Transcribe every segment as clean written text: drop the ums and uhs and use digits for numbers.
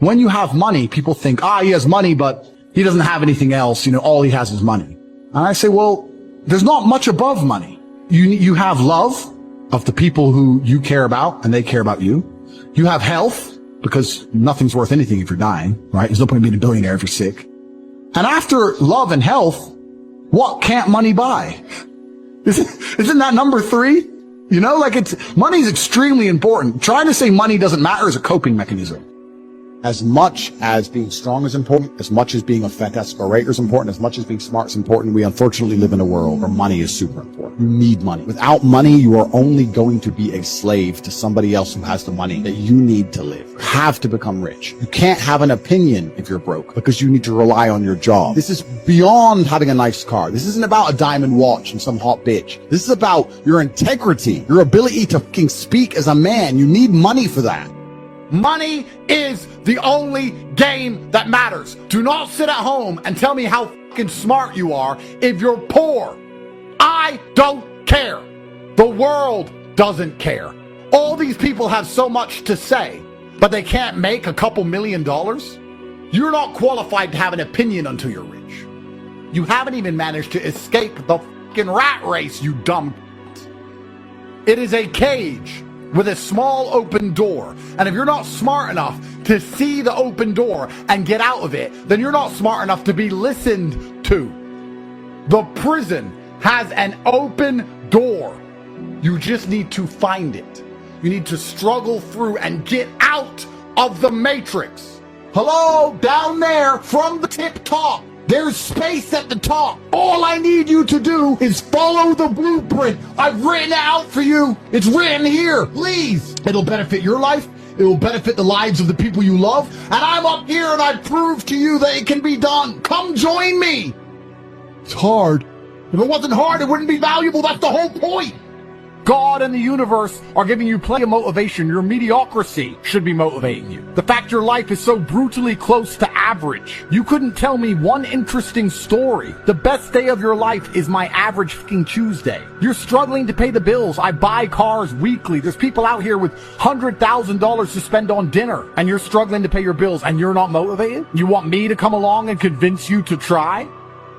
When you have money, people think, he has money, but he doesn't have anything else. All he has is money. And I say, well, there's not much above money. You have love of the people who you care about and they care about you. You have health, because nothing's worth anything if you're dying, right? There's no point in being a billionaire if you're sick. And after love and health, what can't money buy? Isn't that number 3? Money is extremely important. Trying to say money doesn't matter is a coping mechanism. As much as being strong is important, as much as being a fantastic orator is important, as much as being smart is important, we unfortunately live in a world where money is super important. You need money. Without money, you are only going to be a slave to somebody else who has the money that you need to live. You have to become rich. You can't have an opinion if you're broke because you need to rely on your job. This is beyond having a nice car. This isn't about a diamond watch and some hot bitch. This is about your integrity, your ability to fucking speak as a man. You need money for that. Money is the only game that matters. Do not sit at home and tell me how fucking smart you are if you're poor. I don't care. The world doesn't care. All these people have so much to say, but they can't make a couple $1 million. You're not qualified to have an opinion until you're rich. You haven't even managed to escape the fucking rat race, you dumb. It is a cage with a small open door. And if you're not smart enough to see the open door and get out of it, then you're not smart enough to be listened to. The prison has an open door. You just need to find it. You need to struggle through and get out of the matrix. Hello, down there from the tip top. There's space at the top. All I need you to do is follow the blueprint. I've written it out for you. It's written here. Please. It'll benefit your life. It will benefit the lives of the people you love. And I'm up here and I prove to you that it can be done. Come join me. It's hard. If it wasn't hard, it wouldn't be valuable. That's the whole point. God and the universe are giving you plenty of motivation. Your mediocrity should be motivating you. The fact your life is so brutally close to average. You couldn't tell me one interesting story. The best day of your life is my average fucking Tuesday. You're struggling to pay the bills. I buy cars weekly. There's people out here with $100,000 to spend on dinner, and you're struggling to pay your bills, and you're not motivated? You want me to come along and convince you to try?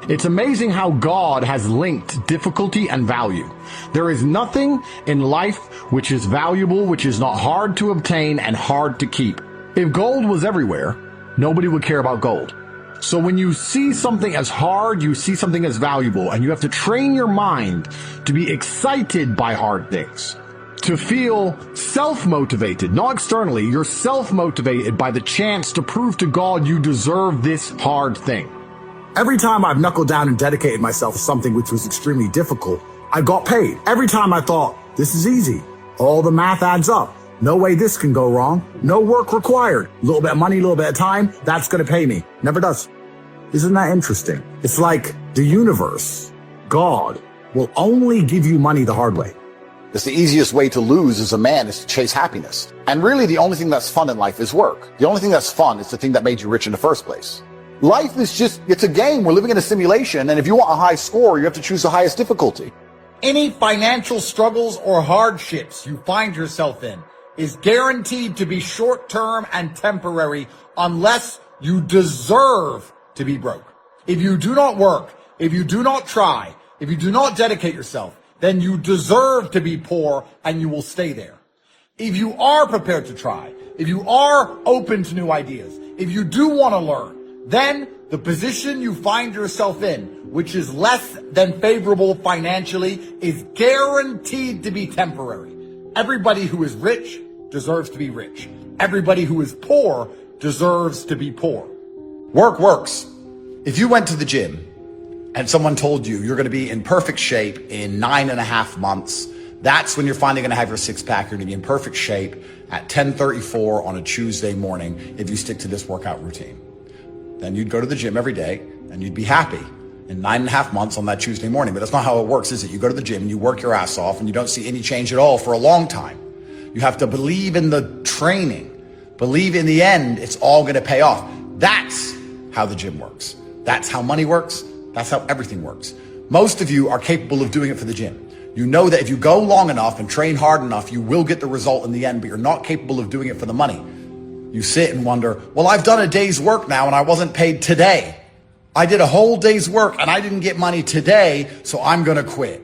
It's amazing how God has linked difficulty and value. There is nothing in life which is valuable, which is not hard to obtain and hard to keep. If gold was everywhere, nobody would care about gold. So when you see something as hard, you see something as valuable, and you have to train your mind to be excited by hard things. To feel self-motivated, not externally, you're self-motivated by the chance to prove to God you deserve this hard thing. Every time I've knuckled down and dedicated myself to something which was extremely difficult, I got paid. Every time I thought, this is easy. All the math adds up. No way this can go wrong. No work required. A little bit of money, a little bit of time. That's going to pay me. Never does. Isn't that interesting? It's like the universe, God, will only give you money the hard way. It's the easiest way to lose as a man is to chase happiness. And really the only thing that's fun in life is work. The only thing that's fun is the thing that made you rich in the first place. Life is just, it's a game. We're living in a simulation. And if you want a high score, you have to choose the highest difficulty. Any financial struggles or hardships you find yourself in is guaranteed to be short-term and temporary unless you deserve to be broke. If you do not work, if you do not try, if you do not dedicate yourself, then you deserve to be poor and you will stay there. If you are prepared to try, if you are open to new ideas, if you do want to learn, then the position you find yourself in, which is less than favorable financially, is guaranteed to be temporary. Everybody who is rich deserves to be rich. Everybody who is poor deserves to be poor. Work works. If you went to the gym and someone told you you're going to be in perfect shape in 9.5 months, that's when you're finally going to have your six-pack. You're going to be in perfect shape at 10:34 on a Tuesday morning if you stick to this workout routine. Then you'd go to the gym every day and you'd be happy in 9.5 months on that Tuesday morning. But that's not how it works, is it? You go to the gym and you work your ass off and you don't see any change at all for a long time. You have to believe in the training, believe in the end, it's all going to pay off. That's how the gym works. That's how money works. That's how everything works. Most of you are capable of doing it for the gym. You know that if you go long enough and train hard enough, you will get the result in the end, but you're not capable of doing it for the money. You sit and wonder, well, I've done a day's work now and I wasn't paid today. I did a whole day's work and I didn't get money today, so I'm going to quit.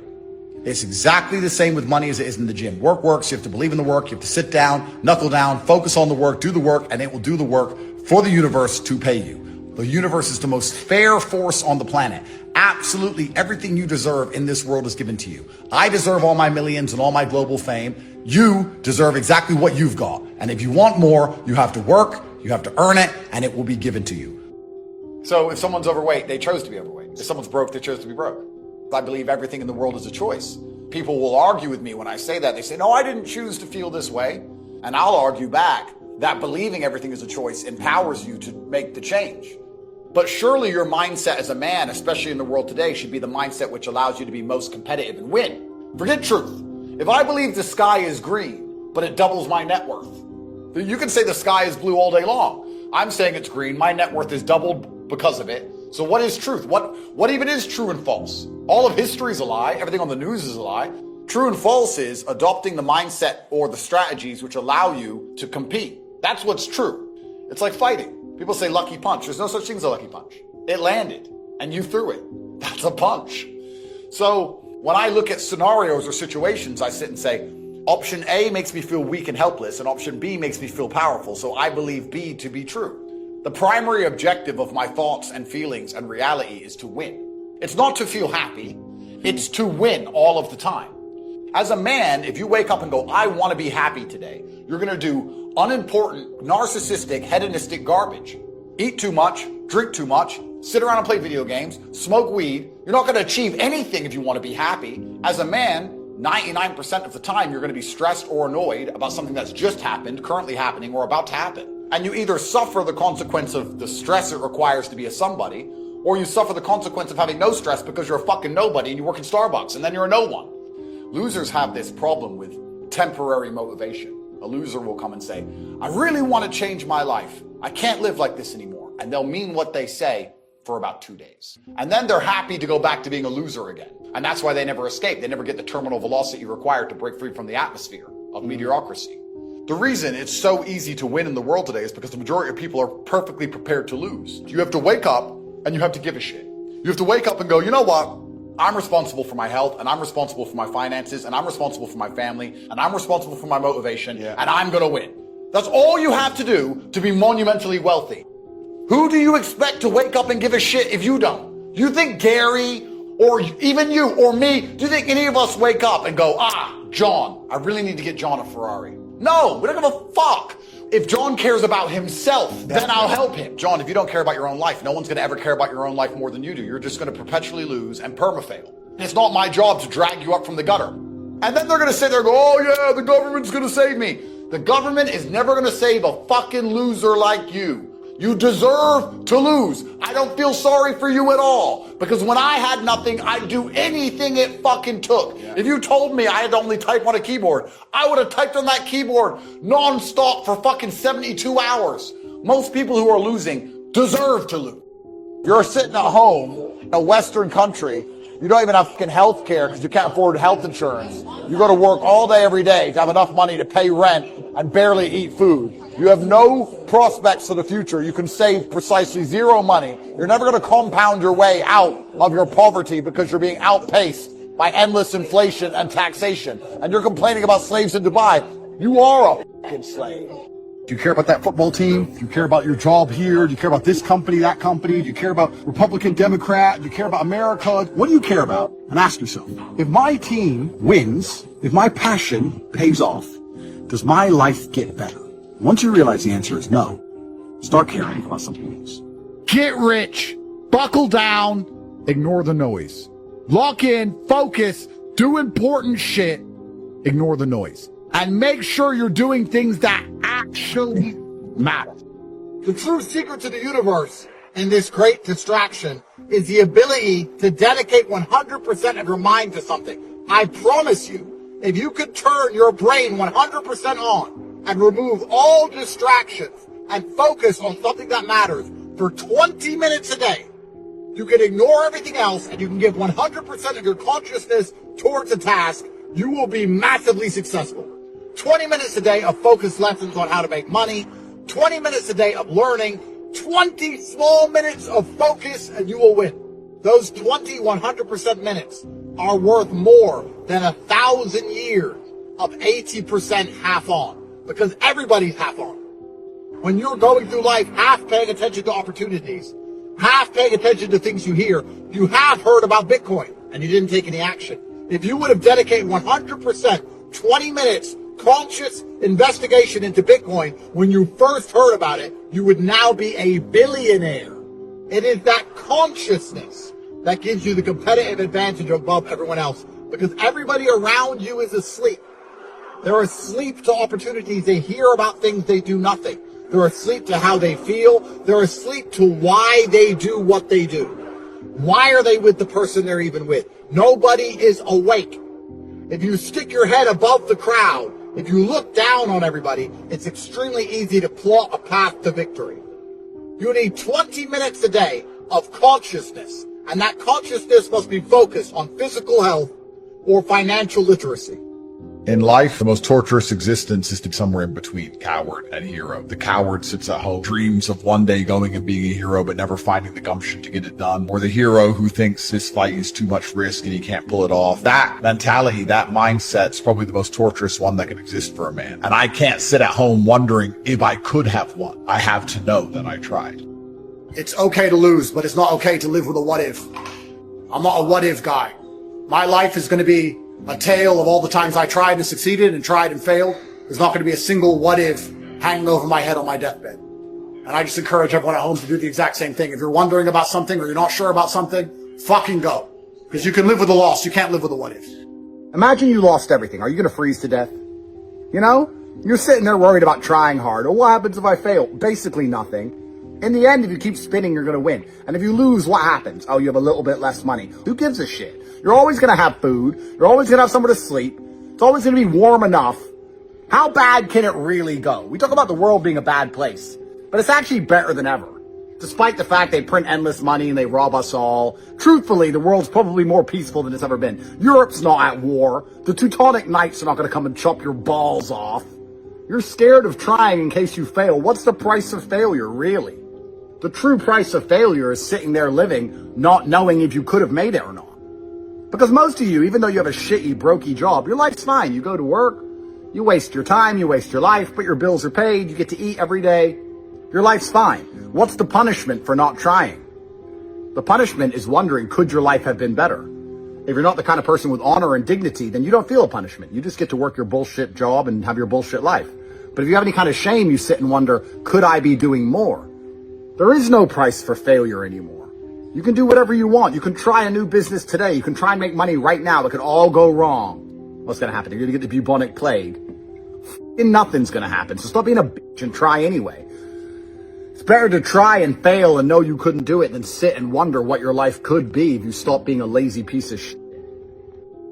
It's exactly the same with money as it is in the gym. Work works. You have to believe in the work. You have to sit down, knuckle down, focus on the work, do the work, and it will do the work for the universe to pay you. The universe is the most fair force on the planet. Absolutely everything you deserve in this world is given to you. I deserve all my millions and all my global fame. You deserve exactly what you've got. And if you want more, you have to work, you have to earn it, and it will be given to you. So if someone's overweight, they chose to be overweight. If someone's broke, they chose to be broke. I believe everything in the world is a choice. People will argue with me when I say that. They say, no, I didn't choose to feel this way. And I'll argue back that believing everything is a choice empowers you to make the change. But surely your mindset as a man, especially in the world today, should be the mindset which allows you to be most competitive and win. Forget truth. If I believe the sky is green, but it doubles my net worth, you can say the sky is blue all day long. I'm saying it's green. My net worth is doubled because of it. So what is truth? What even is true and false? All of history is a lie. Everything on the news is a lie. True and false is adopting the mindset or the strategies which allow you to compete. That's what's true. It's like fighting. People say lucky punch. There's no such thing as a lucky punch. It landed and you threw it. That's a punch. So when I look at scenarios or situations, I sit and say, option A makes me feel weak and helpless, and option B makes me feel powerful. So I believe B to be true. The primary objective of my thoughts and feelings and reality is to win. It's not to feel happy. It's to win all of the time. As a man, if you wake up and go, I want to be happy today, you're going to do unimportant, narcissistic, hedonistic garbage. Eat too much, drink too much, sit around and play video games, smoke weed. You're not going to achieve anything if you want to be happy. As a man, 99% of the time, you're going to be stressed or annoyed about something that's just happened, currently happening, or about to happen. And you either suffer the consequence of the stress it requires to be a somebody, or you suffer the consequence of having no stress because you're a fucking nobody and you work in Starbucks and then you're a no one. Losers have this problem with temporary motivation. A loser will come and say, I really want to change my life. I can't live like this anymore. And they'll mean what they say for about 2 days. And then they're happy to go back to being a loser again. And that's why they never escape. They never get the terminal velocity required to break free from the atmosphere of mediocrity. The reason it's so easy to win in the world today is because the majority of people are perfectly prepared to lose. You have to wake up and you have to give a shit. You have to wake up and go, you know what? I'm responsible for my health, and I'm responsible for my finances, and I'm responsible for my family, and I'm responsible for my motivation, and I'm gonna win. That's all you have to do to be monumentally wealthy. Who do you expect to wake up and give a shit if you don't? Do you think Gary, or even you, or me, do you think any of us wake up and go, John, I really need to get John a Ferrari? No, we don't give a fuck. If John cares about himself, then I'll help him. John, if you don't care about your own life, no one's going to ever care about your own life more than you do. You're just going to perpetually lose and perma-fail. And it's not my job to drag you up from the gutter. And then they're going to sit there and go, oh yeah, the government's going to save me. The government is never going to save a fucking loser like you. You deserve to lose. I don't feel sorry for you at all. Because when I had nothing, I'd do anything it fucking took. Yeah. If you told me I had to only type on a keyboard, I would have typed on that keyboard non-stop for fucking 72 hours. Most people who are losing deserve to lose. You're sitting at home in a Western country. You don't even have fucking health care because you can't afford health insurance. You go to work all day, every day to have enough money to pay rent and barely eat food. You have no prospects for the future. You can save precisely zero money. You're never going to compound your way out of your poverty because you're being outpaced by endless inflation and taxation. And you're complaining about slaves in Dubai. You are a fucking slave. Do you care about that football team? Do you care about your job here? Do you care about this company, that company? Do you care about Republican, Democrat? Do you care about America? What do you care about? And ask yourself, if my team wins, if my passion pays off, does my life get better? Once you realize the answer is no, start caring about something else. Get rich, buckle down, ignore the noise. Lock in, focus, do important shit, ignore the noise. And make sure you're doing things that actually matter. The true secret to the universe in this great distraction is the ability to dedicate 100% of your mind to something. I promise you, if you could turn your brain 100% on and remove all distractions and focus on something that matters for 20 minutes a day, you can ignore everything else and you can give 100% of your consciousness towards a task. You will be massively successful. 20 minutes a day of focused lessons on how to make money, 20 minutes a day of learning, 20 small minutes of focus, and you will win. Those 20 100% minutes are worth more than 1,000 years of 80% half on, because everybody's half on. When you're going through life, half paying attention to opportunities, half paying attention to things you hear, you have heard about Bitcoin and you didn't take any action. If you would have dedicated 100%, 20 minutes, conscious investigation into Bitcoin when you first heard about it, you would now be a billionaire. It is that consciousness that gives you the competitive advantage above everyone else, because everybody around you is asleep. They're asleep to opportunities. They hear about things, they do nothing. They're asleep to how they feel. They're asleep to why they do what they do. Why are they with the person they're even with? Nobody is awake. If you stick your head above the crowd, if you look down on everybody, it's extremely easy to plot a path to victory. You need 20 minutes a day of consciousness, and that consciousness must be focused on physical health or financial literacy. In life, the most torturous existence is to be somewhere in between coward and hero. The coward sits at home, dreams of one day going and being a hero, but never finding the gumption to get it done. Or the hero who thinks this fight is too much risk and he can't pull it off. That mentality, that mindset is probably the most torturous one that can exist for a man. And I can't sit at home wondering if I could have won. I have to know that I tried. It's okay to lose, but it's not okay to live with a what if. I'm not a what if guy. My life is going to be a tale of all the times I tried and succeeded and tried and failed. There's not going to be a single what if hanging over my head on my deathbed. And I just encourage everyone at home to do the exact same thing. If you're wondering about something or you're not sure about something, fucking go. Because you can live with a loss. You can't live with a what if. Imagine you lost everything. Are you going to freeze to death? You know? You're sitting there worried about trying hard. Or what happens if I fail? Basically nothing. In the end, if you keep spinning, you're going to win. And if you lose, what happens? Oh, you have a little bit less money. Who gives a shit? You're always going to have food. You're always going to have somewhere to sleep. It's always going to be warm enough. How bad can it really go? We talk about the world being a bad place, but it's actually better than ever. Despite the fact they print endless money and they rob us all, truthfully, the world's probably more peaceful than it's ever been. Europe's not at war. The Teutonic Knights are not going to come and chop your balls off. You're scared of trying in case you fail. What's the price of failure, really? The true price of failure is sitting there living, not knowing if you could have made it or not. Because most of you, even though you have a shitty, brokey job, your life's fine. You go to work, you waste your time, you waste your life, but your bills are paid, you get to eat every day. Your life's fine. What's the punishment for not trying? The punishment is wondering, could your life have been better? If you're not the kind of person with honor and dignity, then you don't feel a punishment. You just get to work your bullshit job and have your bullshit life. But if you have any kind of shame, you sit and wonder, could I be doing more? There is no price for failure anymore. You can do whatever you want. You can try a new business today. You can try and make money right now. It could all go wrong. What's going to happen? You're going to get the bubonic plague. Nothing's going to happen. So stop being a bitch and try anyway. It's better to try and fail and know you couldn't do it than sit and wonder what your life could be if you stop being a lazy piece of shit.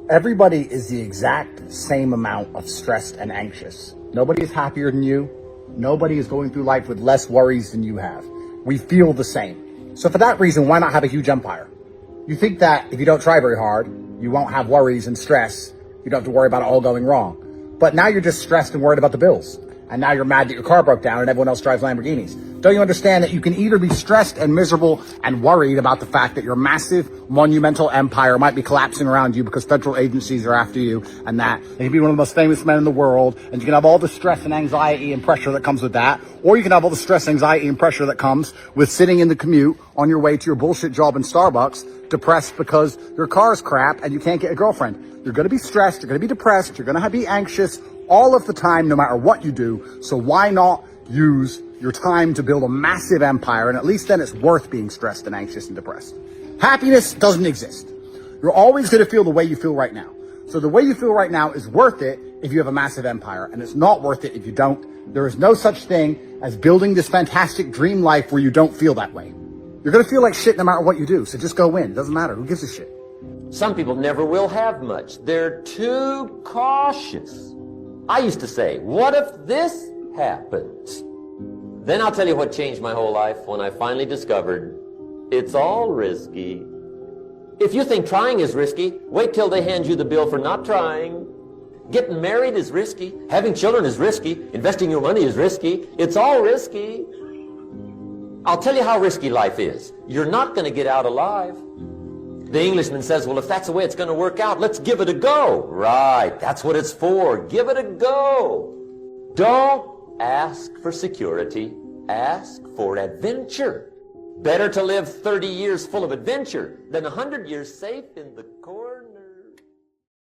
Everybody is the exact same amount of stressed and anxious. Nobody is happier than you. Nobody is going through life with less worries than you have. We feel the same. So for that reason, why not have a huge empire? You think that if you don't try very hard, you won't have worries and stress. You don't have to worry about it all going wrong. But now you're just stressed and worried about the bills. And now you're mad that your car broke down and everyone else drives Lamborghinis. Don't you understand that you can either be stressed and miserable and worried about the fact that your massive, monumental empire might be collapsing around you because federal agencies are after you, and that you can be one of the most famous men in the world, and you can have all the stress and anxiety and pressure that comes with that, or you can have all the stress, anxiety, and pressure that comes with sitting in the commute on your way to your bullshit job in Starbucks, depressed because your car's crap and you can't get a girlfriend. You're going to be stressed, you're going to be depressed, you're going to be anxious all of the time, no matter what you do. So why not use your time to build a massive empire, and at least then it's worth being stressed and anxious and depressed. Happiness doesn't exist. You're always going to feel the way you feel right now. So the way you feel right now is worth it if you have a massive empire, and it's not worth it if you don't. There is no such thing as building this fantastic dream life where you don't feel that way. You're going to feel like shit no matter what you do, so just go win. It doesn't matter. Who gives a shit? Some people never will have much. They're too cautious. I used to say, what if this happens? Then I'll tell you what changed my whole life when I finally discovered it's all risky. If you think trying is risky, wait till they hand you the bill for not trying. Getting married is risky. Having children is risky. Investing your money is risky. It's all risky. I'll tell you how risky life is. You're not going to get out alive. The Englishman says, well, if that's the way it's going to work out, let's give it a go. Right, that's what it's for. Give it a go. Don't ask for security. Ask for adventure. Better to live 30 years full of adventure than 100 years safe in the cold.